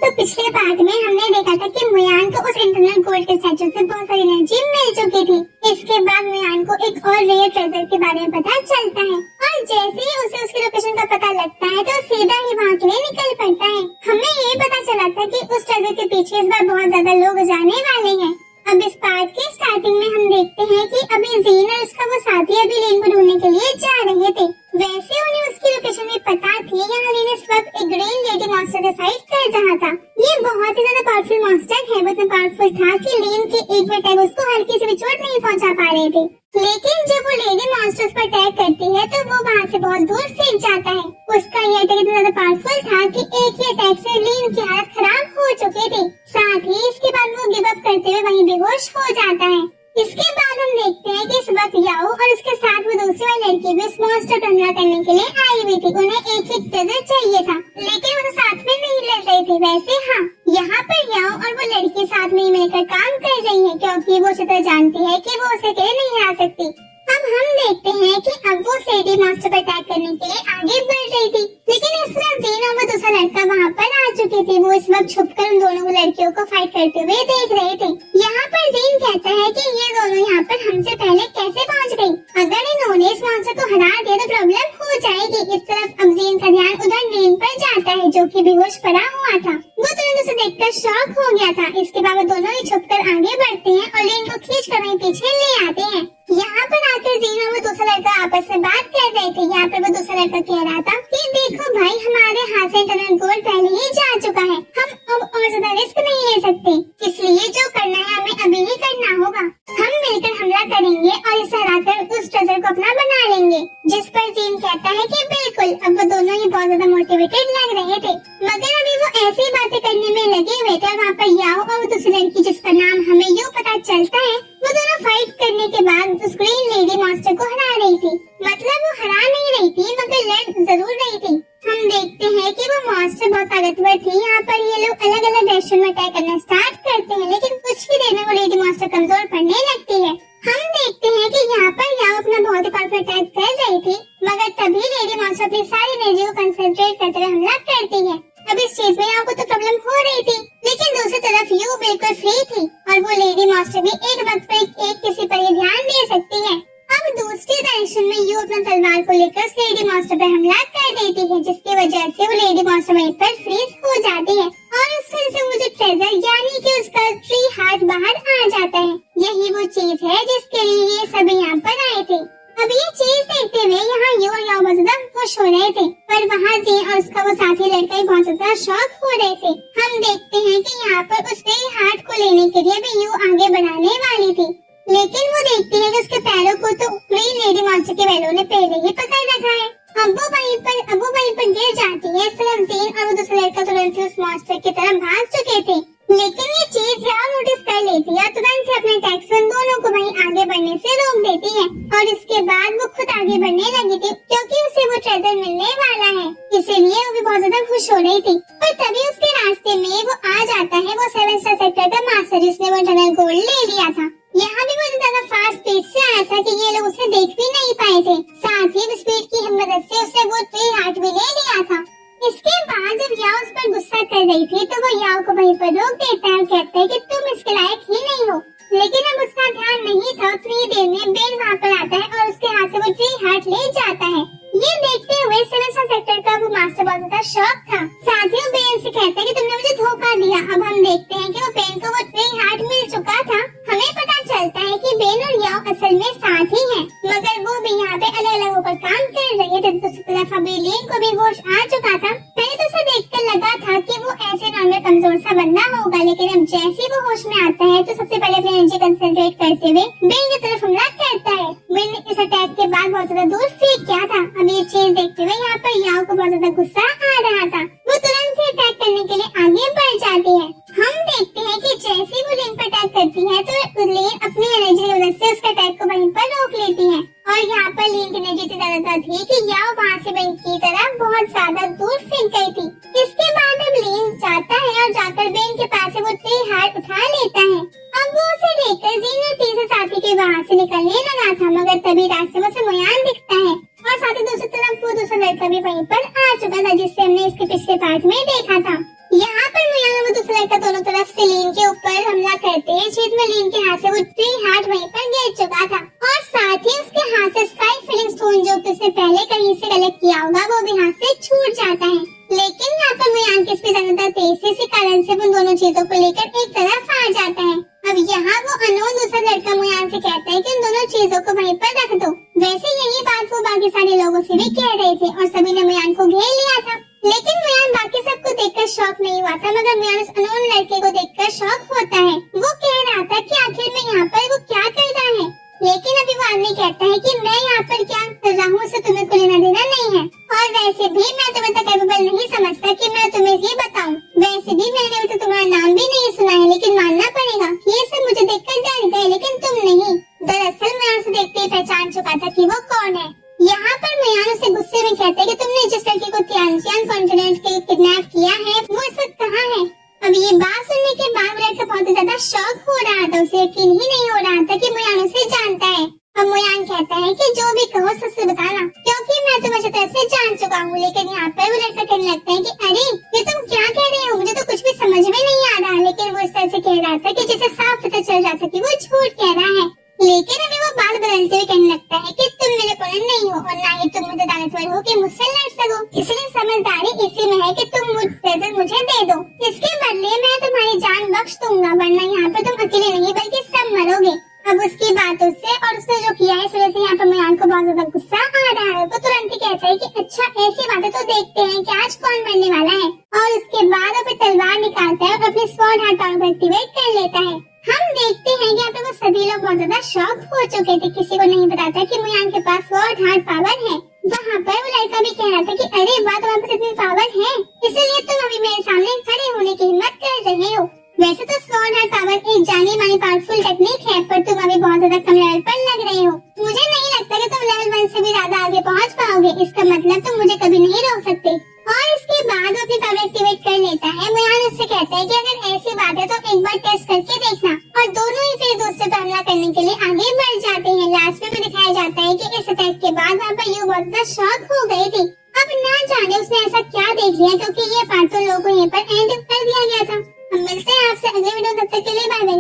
तो पिछले पार्ट में हमने देखा था कि मुयान को उस इंटरनल गोल्ड के स्टैचू से बहुत सारी एनर्जी मिल चुकी थी। इसके बाद मुयान को एक और रेयर ट्रेजर के बारे में पता चलता है और जैसे ही उसे उसकी लोकेशन का पता लगता है तो सीधा ही वहाँ के लिए निकल पड़ता है। हमें ये पता चला था कि उस ट्रेजर के पीछे इस बार बहुत ज्यादा लोग जाने वाले हैं। अब इस पार्ट के स्टार्टिंग में हम देखते हैं कि अभी जीन और उसका वो साथी अभी लेन को ढूंढने के लिए जा रहे थे। वैसे उन्हें उसकी लोकेशन भी पता थी। यहाँ लेन इस वक्त एक ग्रीन लेडी मॉन्स्टर से फाइट कर रहा था। ये बहुत ही ज्यादा पावरफुल मॉन्स्टर है। वो इतना पावरफुल था कि लेन के एक भी अटैक उसको हल्की से भी चोट नहीं पहुंचा पा रहे थे। लेकिन जब वो लेडी मॉन्स्टर्स पर अटैक करती है तो वो वहाँ से बहुत दूर फेंक जाता है। उसका ये अटैक इतना ज्यादा पावरफुल था कि एक ही अटैक से लेन की हालत खराब हो चुकी थी। साथ ही इसके बाद वो गिव अप करते हुए वहीं बेहोश हो जाता है। इसके बाद हम देखते हैं कि इस वक्त याओ और उसके साथ वो दूसरी वाली लड़की भी इस मॉन्स्टर पर हमला करने के लिए आई हुई थी। उन्हें एक ही ट्रेजर चाहिए था लेकिन वो साथ में नहीं लड़ रही थी। वैसे हाँ, यहाँ पर याओ और वो लड़की साथ में मिलकर काम कर रही है क्योंकि वो अच्छी तरह जानती है कि वो उसे अकेले नहीं हरा सकती। अब हम देखते हैं कि अब वो लेडी मॉन्स्टर पर अटैक करने के लिए आगे बढ़ रही थी लेकिन इस तरह जीन और वो दूसरा लड़का वहाँ पर आ चुके थे। वो इस वक्त छुपकर उन दोनों लड़कियों को फाइट करते हुए देख रहे थे। यहाँ पर जीन कहता है कि ये दोनों यहाँ पर हमसे पहले कैसे पहुँच गयी। अगर इन्होंने इस मॉन्स्टर को हरा दिया तो प्रॉब्लम हो जाएगी। इस तरफ अब जीन का ध्यान उधर लेन पर जाता है जो कि बेहोश पड़ा हुआ था। वो तुरंत उसे देखकर शॉक हो गया था। इसके बाद वो दोनों ही छुपकर आगे बढ़ते हैं और लेन को खींच कर वहीं पीछे ले आते हैं। यहाँ पर आकर जीन और वो दूसरा लड़का आपस में बात कर रहे थे। यहाँ पर वो दूसरा लड़का कह रहा था कि देखो भाई, हमारे हाथ से इंटरनल गोल्ड पहले ही जा चुका है। हम अब और ज्यादा रिस्क नहीं ले सकते, इसलिए जो करना है हमें अभी ही करना होगा। हम मिलकर हमला करेंगे और इसे हराकर उस ट्रेजर को अपना बना लेंगे। जिस पर जीन कहता है कि बिल्कुल। अब वो दोनों ही बहुत ज्यादा मोटिवेटेड लग रहे थे मगर अभी वो ऐसी बातें करने में लगे हुए थे। वहाँ पर याओ और वो दूसरी लड़की जिसका नाम हमें यूँ पता चलता है, वो दोनों फाइट करने के बाद उस ग्रीन लेडी मॉन्स्टर को हरा रही थी। मतलब वो हरा नहीं रही थी मगर लड़ जरूर रही थी। हम देखते हैं कि वो मॉन्स्टर बहुत ताकतवर थी। यहाँ पर ये लोग अलग अलग डायरेक्शन में अटैक करना स्टार्ट करते हैं लेकिन कुछ ही देर में वो लेडी मॉन्स्टर कमजोर पड़ने लगती है। हम देखते हैं कि यहाँ पर याओ अपना बहुत ही पावरफुल अटैक कर रही थी मगर तभी लेडी मॉन्स्टर अपनी सारी एनर्जी को कंसंट्रेट करते हुए हमला करती है। अब इस चीज में याओ को तो प्रॉब्लम हो रही थी लेकिन दूसरी तरफ यू बिल्कुल फ्री थी और वो लेडी मॉन्स्टर भी एक वक्त पर एक किसी पर ही ध्यान दे सकती है। अब दूसरी डायरेक्शन में यू अपना तलवार को लेकर उस लेडी मॉन्स्टर पर हमला कर देती है जिसकी वजह से वो लेडी मॉन्स्टर वहीं पर फ्रीज हो जाती है और उस वजह से मुझे ट्रेजर यानी कि उसका ट्री हार्ट बाहर आ जाता है। यही वो चीज है जिसके लिए ये सभी यहाँ पर आए थे। अब ये चीज देखते हुए यहाँ यू और याओ बहुत ज्यादा खुश हो रहे थे पर वहाँ जीन और उसका वो साथी लड़का ही बहुत ज्यादा शॉक हो रहे थे। हम देखते हैं कि यहाँ पर उस ट्री हार्ट को लेने के लिए भी यू आगे बढ़ाने वाली थी लेकिन वो देखती है कि उसके पैरों को तो ग्रीन लेडी मॉन्स्टर के बैलों ने पहले ही पकड़ रखा है। अब वो वहीं पर गिर जाती है। इस तरफ जीन और वो दूसरा लड़का तुरंत उस मॉन्स्टर की तरफ भाग चुके थे लेकिन ये चीज याओ नोटिस कर लेती है और तुरंत से अपने अटैक से उन दोनों को वहीं आगे बढ़ने से रोक देती है और इसके बाद वो खुद आगे बढ़ने लगी थी क्योंकि उसे वो ट्रेजर मिलने वाला है। इसीलिए वो भी बहुत ज्यादा खुश हो रही थी पर तभी उसके रास्ते में वो आ जाता है वो 7 स्टार सेक्टर का मास्टर जिसने वो इंटरनल गोल्ड ले लिया था। यहाँ भी वो ज्यादा फास्ट स्पीड से आया था कि ये लोग उसे देख भी नहीं पाए थे। साथ ही स्पीड की मदद से उसने वो ट्री हार्ट भी ले लिया था। इसके बाद जब याओ उस पर गुस्सा कर रही थी तो वो याओ को वहीं पर रोक देता है और कहता है कि तुम इसके लायक ही नहीं हो। लेकिन अब उसका ध्यान नहीं था। उतनी देर में बेन वहाँ पर आता है और उसके हाथ से वो ट्री हार्ट ले जाता है। ये देखते हुए 7 स्टार सेक्टर का वो मास्टर बहुत ज्यादा शॉक था। साथ ही वो बेन से कहता है कि तुमने मुझे धोखा दिया। अब हम देखते हैं कि वो बेन को वो ट्री हार्ट मिल चुका था। हमें पता चलता है कि बेन और याओ असल में साथ ही हैं मगर वो भी यहाँ पे अलग अलग होकर काम कर रहे थे। दूसरी तरफ अभी लेन को भी होश आ चुका था। पहले तो उसे देखकर लगा था कि वो ऐसे नॉर्मल कमजोर सा बंदा होगा लेकिन अब जैसे ही वो होश में आता है तो सबसे पहले अपनी एनर्जी कंसंट्रेट करते हुए बेन की तरफ हमला करता है। बेन ने इस अटैक के बाद बहुत ज्यादा दूर फेंक किया था। अब ये चीज देखते हुए यहाँ पर याओ को बहुत ज्यादा गुस्सा आ रहा था। वो तुरंत से अटैक करने के लिए आगे बढ़ जाती है। हम देखते हैं कि जैसे वो लेन पर अटैक करती है तो लेन अपनी एनर्जी की मदद से उसके अटैक को वहीं पर रोक लेती है और यहाँ पर लेन की एनर्जी इतनी ज्यादा थी कि याओ वहाँ से बेन की तरफ बहुत ज्यादा दूर फेंक गई थी। इसके बाद अब लेन जाता है और जाकर बेन के पास से वो ट्री हार्ट उठा लेता है। अब वो उसे लेकर जीन और तीसरे साथी के वहाँ से निकलने लगा था मगर तभी रास्ते में उसे मुयान दिखता है और साथ ही दूसरी तरफ वो दूसरा लड़का भी वहीं पर आ चुका था जिससे हमने इसके पिछले पार्ट में देखा था। यहाँ पर मुयान वलीन के हाथ से वो ट्री हार्ट वहीं पर गिर चुका था और साथ ही उसके हाथ से स्काई फिलिंग स्टोन जो कि उसने पहले कहीं से कलेक्ट किया होगा वो भी हाथ से छूट जाता है। लेकिन यहाँ पर मुयान के इसमें ज्यादा तेज से इसी कारण से उन दोनों चीजों को लेकर एक तरफ आ जाता है। अब यहाँ वो अनोन दूसरा लड़का मुयान से कहता है कि उन दोनों चीजों को वहीं पर रख दो। वैसे यही बात वो बाकी सारे लोगों से भी कह रहे थे और सभी ने मुयान को घेर लिया था। लेकिन मुयान बाकी सबको देखकर शॉक नहीं हुआ था, मगर मुयान उस अनोन लड़के को देखकर शॉक होता है। वो कह रहा था कि आखिर में यहाँ पर वो क्या कर रहा है। लेकिन अभी वो आदमी कहता है कि मैं यहाँ पर क्या कर रहा हूँ उससे तुम्हें कोई लेना देना नहीं है और वैसे भी मैं तुम्हें तो कैपेबल नहीं समझता कि मैं तुम्हें ये बताऊं। वैसे भी मैंने तो तुम्हारा नाम भी नहीं सुना है, लेकिन मानना पड़ेगा ये सब मुझे देखकर डर गए लेकिन तुम नहीं। दरअसल मैं उसे देखते ही पहचान चुका था कि वो कौन है। यहाँ पर मुयान उसे गुस्से में कहते हैं कि तुमने जिस लड़की को तियानजियान कॉन्टिनेंट के किडनैप किया है वो इस वक्त कहाँ है। अब ये बात सुनने के बाद लड़का बहुत ज्यादा शॉक हो रहा था, उसे यकीन ही नहीं हो रहा था कि मुयान उसे जानता है। अब मुयान कहता है कि जो भी कहो सबसे बताना, क्योंकि मैं तुम्हें अच्छी तरह से जान चुका हूँ। लेकिन यहाँ पर वो लड़का कहने लगता है कि अरे ये तुम क्या कह रहे हो, मुझे तो कुछ भी समझ में नहीं आ रहा। लेकिन वो इस तरह से कह रहा था कि जैसे साफ पता चल रहा था कि वो झूठ कह रहा है। लेकिन अभी वो बात बदलते हुए कहने लगता है कि तुम मेरे ओपोनेंट नहीं हो और ना ही तुम मुझे दानतवर हो कि मुझसे लड़ सको। इसलिए समझदारी इसी में है कि तुम प्रेजेंट मुझे दे दो, इसके बदले मैं तुम्हारी जान बख्श दूंगा, वरना यहाँ पे तुम अकेले नहीं बल्कि सब मरोगे। अब उसकी बातों से और उसने जो किया है इस वजह से यहाँ पर मुयान को बहुत ज्यादा गुस्सा आ रहा है। वो तुरंत ही कहता है कि अच्छा ऐसी बातें तो देखते हैं कि आज कौन मरने वाला है। और उसके बाद वो अपनी तलवार निकालता है और अपनी स्वॉर्ड हार्ट पावर को एक्टिवेट कर लेता है। हम देखते हैं कि यहाँ पे वो सभी लोग बहुत ज्यादा शॉक हो चुके थे, किसी को नहीं बताता कि मुयान के पास स्वॉर्ड हार्ट पावर है। वहाँ पर वो लड़का भी कह रहा था कि अरे बात तुम्हारे पास इतनी पावर है, इसलिए तुम अभी मेरे सामने खड़े होने की हिम्मत कर रहे हो। वैसे तो स्वॉर्ड हार्ट पावर एक जानी मानी पावरफुल टेक्निक है, पर तुम अभी बहुत ज्यादा कम लेवल पर लग रहे हो। मुझे नहीं लगता कि तुम लेवल 1 से भी ज्यादा आगे पहुँच पाओगे, इसका मतलब तुम मुझे कभी नहीं रोक सकते। और इसके बाद वो अपनी पावर एक्टिवेट कर लेता है। मुयान उससे कहता है कि अगर ऐसी बात है तो एक बार टेस्ट करके देखना, और दोनों ही फिर दूसरे पर हमला करने के लिए आगे बढ़ जाते हैं। लास्ट में भी दिखाया जाता है कि इस अटैक के बाद वहाँ पर यू बहुत ज्यादा शॉक हो गई थी। अब ना जाने उसने ऐसा क्या देख लिया, क्योंकि ये पार्ट तो लोगों को यहाँ पर एंड कर दिया गया था। हम मिलते हैं आपसे अगले वीडियो, तब तक के लिए बाय बाय।